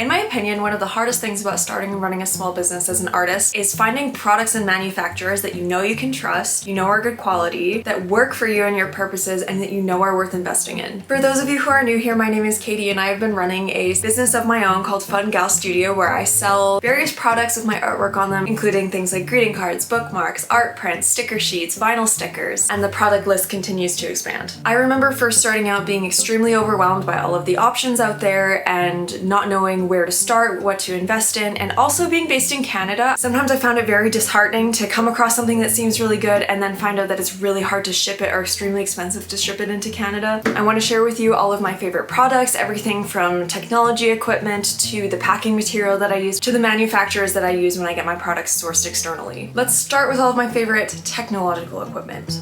In my opinion, one of the hardest things about starting and running a small business as an artist is finding products and manufacturers that you know you can trust, you know are good quality, that work for you and your purposes, and that you know are worth investing in. For those of you who are new here, my name is Katie and I have been running a business of my own called Fun Gal Studio, where I sell various products with my artwork on them, including things like greeting cards, bookmarks, art prints, sticker sheets, vinyl stickers, and the product list continues to expand. I remember first starting out being extremely overwhelmed by all of the options out there and not knowing where to start, what to invest in, and also being based in Canada. Sometimes I found it very disheartening to come across something that seems really good and then find out that it's really hard to ship it or extremely expensive to ship it into Canada. I want to share with you all of my favorite products, everything from technology equipment to the packing material that I use to the manufacturers that I use when I get my products sourced externally. Let's start with all of my favorite technological equipment.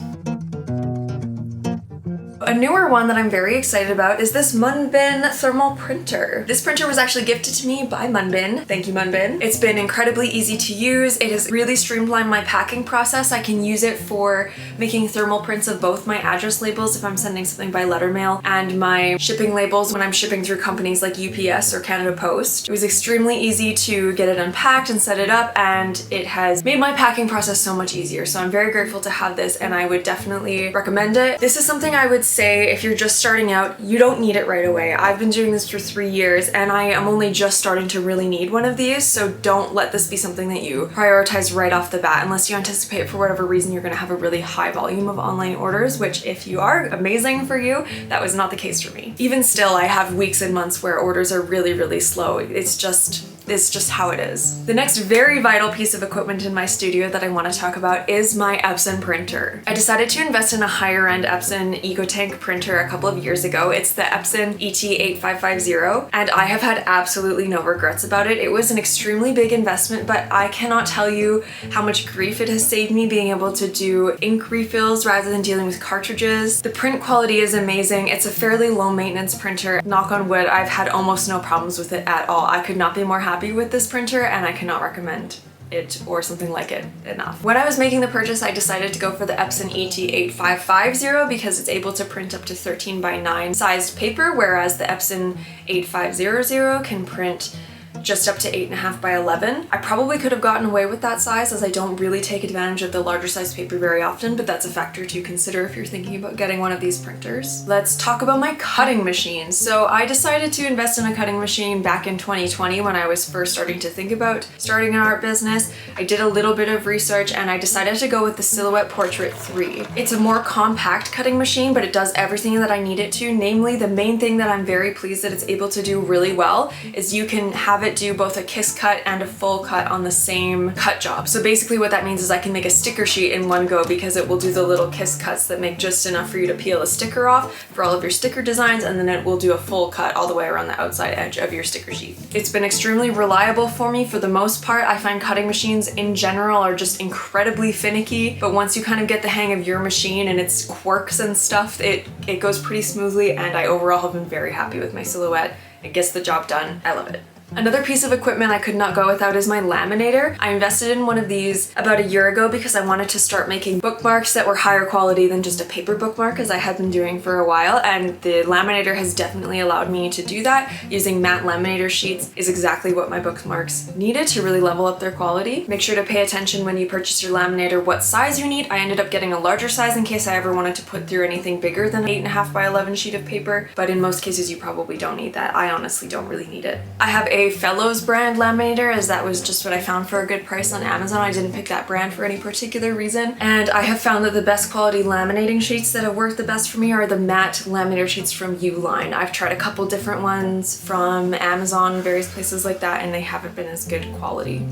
A newer one that I'm very excited about is this MUNBYN thermal printer. This printer was actually gifted to me by MUNBYN. Thank you, MUNBYN. It's been incredibly easy to use. It has really streamlined my packing process. I can use it for making thermal prints of both my address labels if I'm sending something by letter mail and my shipping labels when I'm shipping through companies like UPS or Canada Post. It was extremely easy to get it unpacked and set it up, and it has made my packing process so much easier. So I'm very grateful to have this, and I would definitely recommend it. This is something I would say if you're just starting out, you don't need it right away. I've been doing this for 3 years and I am only just starting to really need one of these, so don't let this be something that you prioritize right off the bat unless you anticipate for whatever reason you're going to have a really high volume of online orders, which if you are, amazing for you. That was not the case for me. Even still, I have weeks and months where orders are really slow. It's just how it is. The next very vital piece of equipment in my studio that I want to talk about is my Epson printer. I decided to invest in a higher end Epson EcoTank printer a couple of years ago. It's the Epson ET-8550, and I have had absolutely no regrets about it. It was an extremely big investment, but I cannot tell you how much grief it has saved me being able to do ink refills rather than dealing with cartridges. The print quality is amazing. It's a fairly low maintenance printer. Knock on wood, I've had almost no problems with it at all. I could not be more happy with this printer, and I cannot recommend it or something like it enough. When I was making the purchase, I decided to go for the Epson ET-8550 because it's able to print up to 13:9 sized paper, whereas the Epson 8500 can print just up to 8.5x11. I probably could have gotten away with that size, as I don't really take advantage of the larger size paper very often, but that's a factor to consider if you're thinking about getting one of these printers. Let's talk about my cutting machine. So I decided to invest in a cutting machine back in 2020 when I was first starting to think about starting an art business. I did a little bit of research and I decided to go with the Silhouette Portrait 3. It's a more compact cutting machine, but it does everything that I need it to. Namely, the main thing that I'm very pleased that it's able to do really well is you can have it do both a kiss cut and a full cut on the same cut job. So basically what that means is I can make a sticker sheet in one go because it will do the little kiss cuts that make just enough for you to peel a sticker off for all of your sticker designs, and then it will do a full cut all the way around the outside edge of your sticker sheet. It's been extremely reliable for me for the most part. I find cutting machines in general are just incredibly finicky, but once you kind of get the hang of your machine and its quirks and stuff, it goes pretty smoothly, and I overall have been very happy with my Silhouette. It gets the job done. I love it. Another piece of equipment I could not go without is my laminator. I invested in one of these about a year ago because I wanted to start making bookmarks that were higher quality than just a paper bookmark, as I had been doing for a while, and the laminator has definitely allowed me to do that. Using matte laminator sheets is exactly what my bookmarks needed to really level up their quality. Make sure to pay attention when you purchase your laminator what size you need. I ended up getting a larger size in case I ever wanted to put through anything bigger than an 8.5x11 sheet of paper, but in most cases you probably don't need that. I honestly don't really need it. I have a Fellows brand laminator, as that was just what I found for a good price on Amazon. I didn't pick that brand for any particular reason, and I have found that the best quality laminating sheets that have worked the best for me are the matte laminator sheets from Uline. I've tried a couple different ones from Amazon, various places like that, and they haven't been as good quality.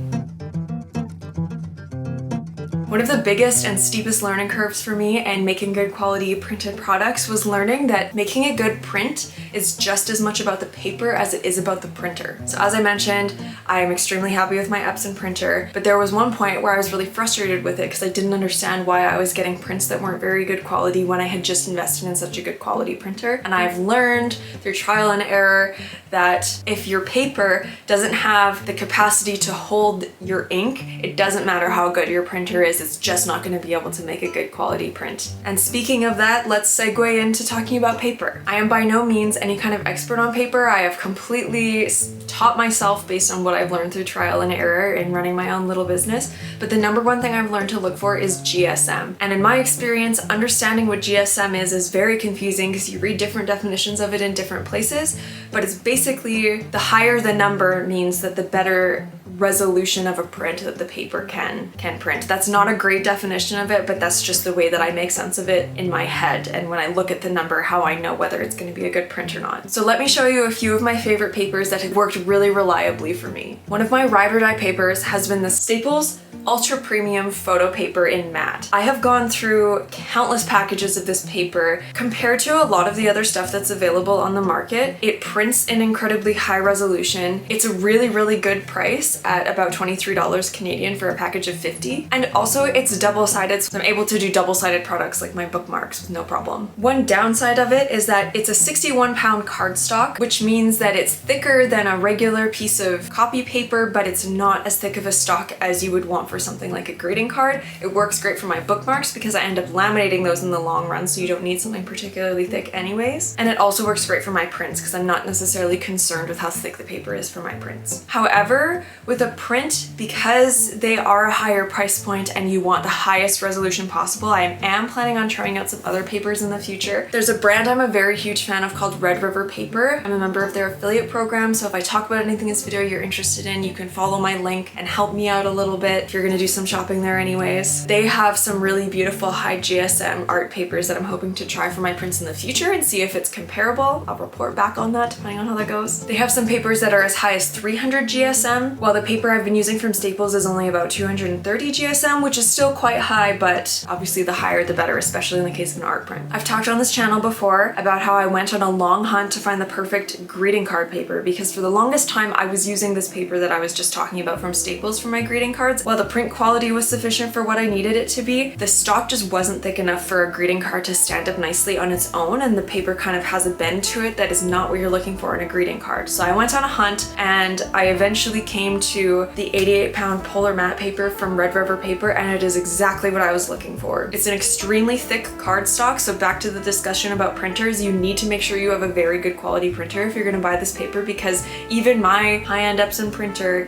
One of the biggest and steepest learning curves for me and making good quality printed products was learning that making a good print is just as much about the paper as it is about the printer. So as I mentioned, I am extremely happy with my Epson printer, but there was one point where I was really frustrated with it because I didn't understand why I was getting prints that weren't very good quality when I had just invested in such a good quality printer. And I've learned through trial and error that if your paper doesn't have the capacity to hold your ink, it doesn't matter how good your printer is. Otherwise, it's just not going to be able to make a good quality print. And speaking of that, let's segue into talking about paper. I am by no means any kind of expert on paper. I have completely taught myself based on what I've learned through trial and error in running my own little business. But the number one thing I've learned to look for is GSM. And in my experience, understanding what GSM is very confusing because you read different definitions of it in different places. But it's basically the higher the number means that the better resolution of a print that the paper can print. That's not a great definition of it, but that's just the way that I make sense of it in my head, and when I look at the number, how I know whether it's going to be a good print or not. So let me show you a few of my favorite papers that have worked really reliably for me. One of my ride or die papers has been the Staples Ultra Premium Photo Paper in Matte. I have gone through countless packages of this paper. Compared to a lot of the other stuff that's available on the market, it prints in incredibly high resolution. It's a really, really good price at about $23 Canadian for a package of 50. And also it's double-sided, so I'm able to do double-sided products like my bookmarks with no problem. One downside of it is that it's a 61-pound cardstock, which means that it's thicker than a regular piece of copy paper, but it's not as thick of a stock as you would want for something like a greeting card. It works great for my bookmarks because I end up laminating those in the long run, so you don't need something particularly thick anyways. And it also works great for my prints because I'm not necessarily concerned with how thick the paper is for my prints. However, with a print, because they are a higher price point and you want the highest resolution possible, I am planning on trying out some other papers in the future. There's a brand I'm a very huge fan of called Red River Paper. I'm a member of their affiliate program, so if I talk about anything in this video you're interested in, you can follow my link and help me out a little bit if you're gonna do some shopping there anyways. They have some really beautiful high GSM art papers that I'm hoping to try for my prints in the future and see if it's comparable. I'll report back on that depending on how that goes. They have some papers that are as high as 300 GSM, while the paper I've been using from Staples is only about 230 GSM, which is still quite high, but obviously the higher the better, especially in the case of an art print. I've talked on this channel before about how I went on a long hunt to find the perfect greeting card paper, because for the longest time I was using this paper that I was just talking about from Staples for my greeting cards. While the print quality was sufficient for what I needed it to be, the stock just wasn't thick enough for a greeting card to stand up nicely on its own, and the paper kind of has a bend to it that is not what you're looking for in a greeting card. So I went on a hunt and I eventually came to the 88-pound polar matte paper from Red River Paper, and it is exactly what I was looking for. It's an extremely thick cardstock, so back to the discussion about printers, you need to make sure you have a very good quality printer if you're going to buy this paper, because even my high-end Epson printer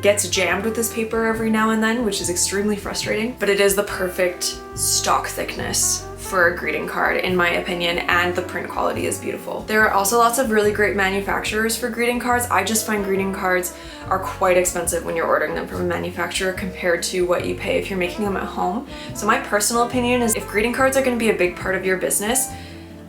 gets jammed with this paper every now and then, which is extremely frustrating, but it is the perfect stock thickness for a greeting card in my opinion, and the print quality is beautiful. There are also lots of really great manufacturers for greeting cards. I just find greeting cards are quite expensive when you're ordering them from a manufacturer compared to what you pay if you're making them at home. So my personal opinion is if greeting cards are going to be a big part of your business,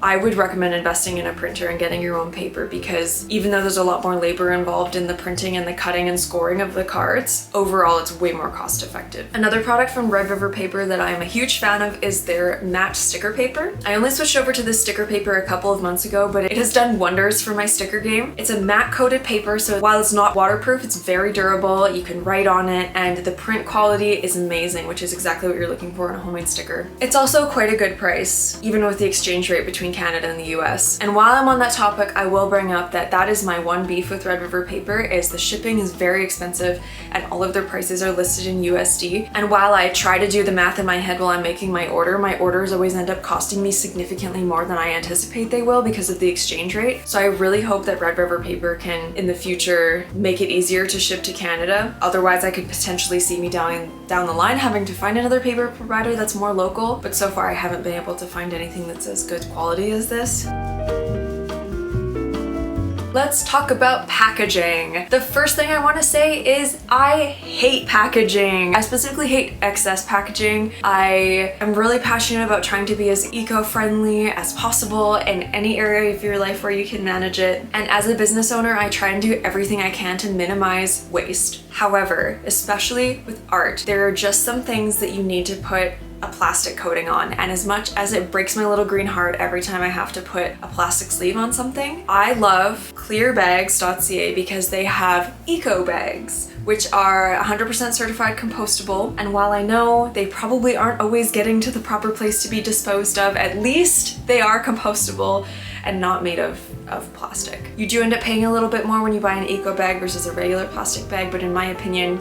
I would recommend investing in a printer and getting your own paper, because even though there's a lot more labor involved in the printing and the cutting and scoring of the cards, overall it's way more cost effective. Another product from Red River Paper that I am a huge fan of is their matte sticker paper. I only switched over to this sticker paper a couple of months ago, but it has done wonders for my sticker game. It's a matte coated paper, so while it's not waterproof, it's very durable, you can write on it, and the print quality is amazing, which is exactly what you're looking for in a homemade sticker. It's also quite a good price, even with the exchange rate between Canada and the US. And while I'm on that topic, I will bring up that is my one beef with Red River Paper, is the shipping is very expensive and all of their prices are listed in USD. And while I try to do the math in my head while I'm making my orders always end up costing me significantly more than I anticipate they will because of the exchange rate. So I really hope that Red River Paper can, in the future, make it easier to ship to Canada. Otherwise, I could potentially see me down the line having to find another paper provider that's more local, but so far I haven't been able to find anything that's as good quality as this. Let's talk about packaging. The first thing I want to say is I hate packaging. I specifically hate excess packaging. I am really passionate about trying to be as eco-friendly as possible in any area of your life where you can manage it. And as a business owner, I try and do everything I can to minimize waste. However, especially with art, there are just some things that you need to put a plastic coating on, and as much as it breaks my little green heart every time I have to put a plastic sleeve on something, I love clearbags.ca because they have eco bags, which are 100% certified compostable, and while I know they probably aren't always getting to the proper place to be disposed of, at least they are compostable and not made of plastic. You do end up paying a little bit more when you buy an eco bag versus a regular plastic bag, but in my opinion,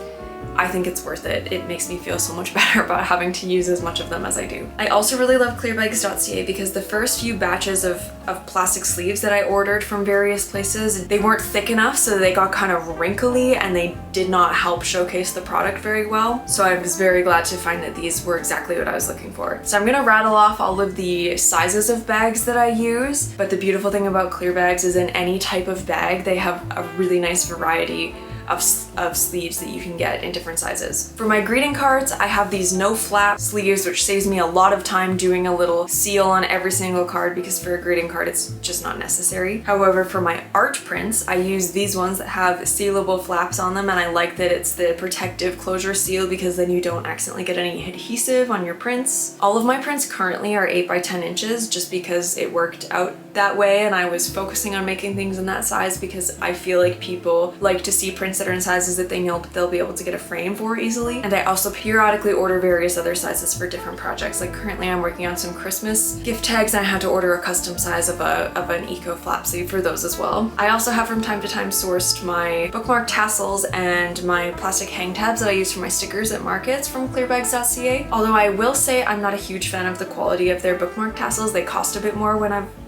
I think it's worth it. It makes me feel so much better about having to use as much of them as I do. I also really love clearbags.ca because the first few batches of plastic sleeves that I ordered from various places, they weren't thick enough, so they got kind of wrinkly and they did not help showcase the product very well. So I was very glad to find that these were exactly what I was looking for. So I'm gonna rattle off all of the sizes of bags that I use, but the beautiful thing about clear bags is in any type of bag, they have a really nice variety of sleeves that you can get in different sizes. For my greeting cards, I have these no flap sleeves, which saves me a lot of time doing a little seal on every single card because for a greeting card, it's just not necessary. However, for my art prints, I use these ones that have sealable flaps on them, and I like that it's the protective closure seal because then you don't accidentally get any adhesive on your prints. All of my prints currently are 8 by 10 inches just because it worked out that way, and I was focusing on making things in that size because I feel like people like to see prints that are in sizes that they know they'll be able to get a frame for easily. And I also periodically order various other sizes for different projects. Like currently I'm working on some Christmas gift tags and I had to order a custom size of an eco flap sleeve for those as well. I also have from time to time sourced my bookmark tassels and my plastic hang tabs that I use for my stickers at markets from clearbags.ca. Although I will say I'm not a huge fan of the quality of their bookmark tassels. They cost a bit more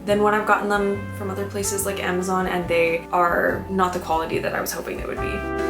than when I've gotten them from other places like Amazon, and they are not the quality that I was hoping they would be.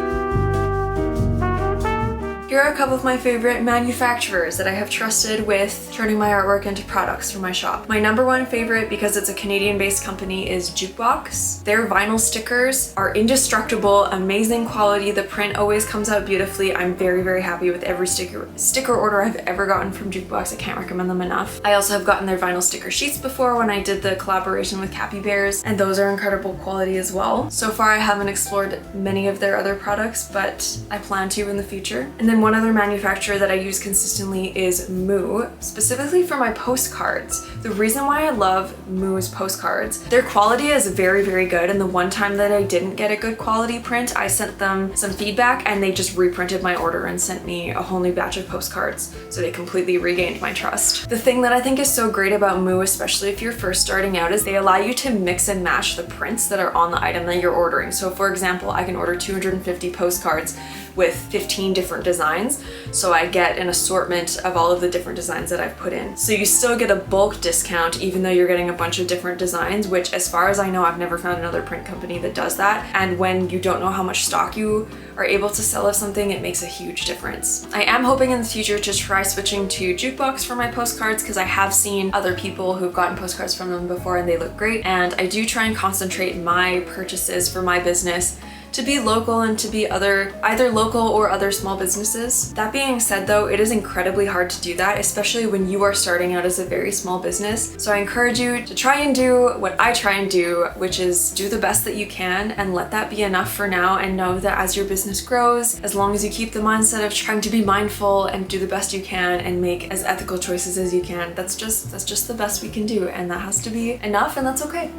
Here are a couple of my favorite manufacturers that I have trusted with turning my artwork into products for my shop. My number one favorite, because it's a Canadian-based company, is Jukebox. Their vinyl stickers are indestructible, amazing quality. The print always comes out beautifully. I'm very, very happy with every sticker order I've ever gotten from Jukebox. I can't recommend them enough. I also have gotten their vinyl sticker sheets before when I did the collaboration with Cappy Bears, and those are incredible quality as well. So far, I haven't explored many of their other products, but I plan to in the future. And then one other manufacturer that I use consistently is Moo, specifically for my postcards. The reason why I love Moo's postcards, their quality is very, very good, and the one time that I didn't get a good quality print, I sent them some feedback and they just reprinted my order and sent me a whole new batch of postcards, so they completely regained my trust. The thing that I think is so great about Moo, especially if you're first starting out, is they allow you to mix and match the prints that are on the item that you're ordering. So for example, I can order 250 postcards with 15 different designs, so I get an assortment of all of the different designs that I've put in. So you still get a bulk discount even though you're getting a bunch of different designs, which as far as I know, I've never found another print company that does that. And when you don't know how much stock you are able to sell of something, it makes a huge difference. I am hoping in the future to try switching to Jukebox for my postcards because I have seen other people who've gotten postcards from them before and they look great. And I do try and concentrate my purchases for my business to be local and to be either local or other small businesses. That being said though, it is incredibly hard to do that, especially when you are starting out as a very small business. So I encourage you to try and do what I try and do, which is do the best that you can and let that be enough for now, and know that as your business grows, as long as you keep the mindset of trying to be mindful and do the best you can and make as ethical choices as you can, that's just the best we can do, and that has to be enough, and that's okay.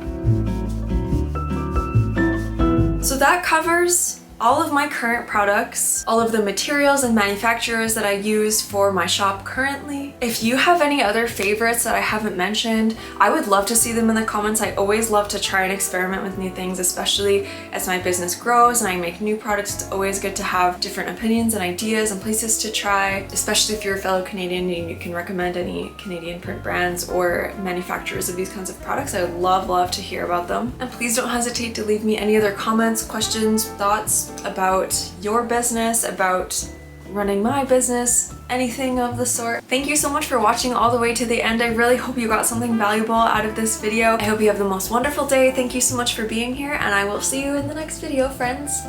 So that covers all of my current products, all of the materials and manufacturers that I use for my shop currently. If you have any other favorites that I haven't mentioned, I would love to see them in the comments. I always love to try and experiment with new things, especially as my business grows and I make new products. It's always good to have different opinions and ideas and places to try, especially if you're a fellow Canadian and you can recommend any Canadian print brands or manufacturers of these kinds of products. I would love to hear about them. And please don't hesitate to leave me any other comments, questions, thoughts about your business, about running my business, anything of the sort. Thank you so much for watching all the way to the end. I really hope you got something valuable out of this video. I hope you have the most wonderful day. Thank you so much for being here, and I will see you in the next video, friends.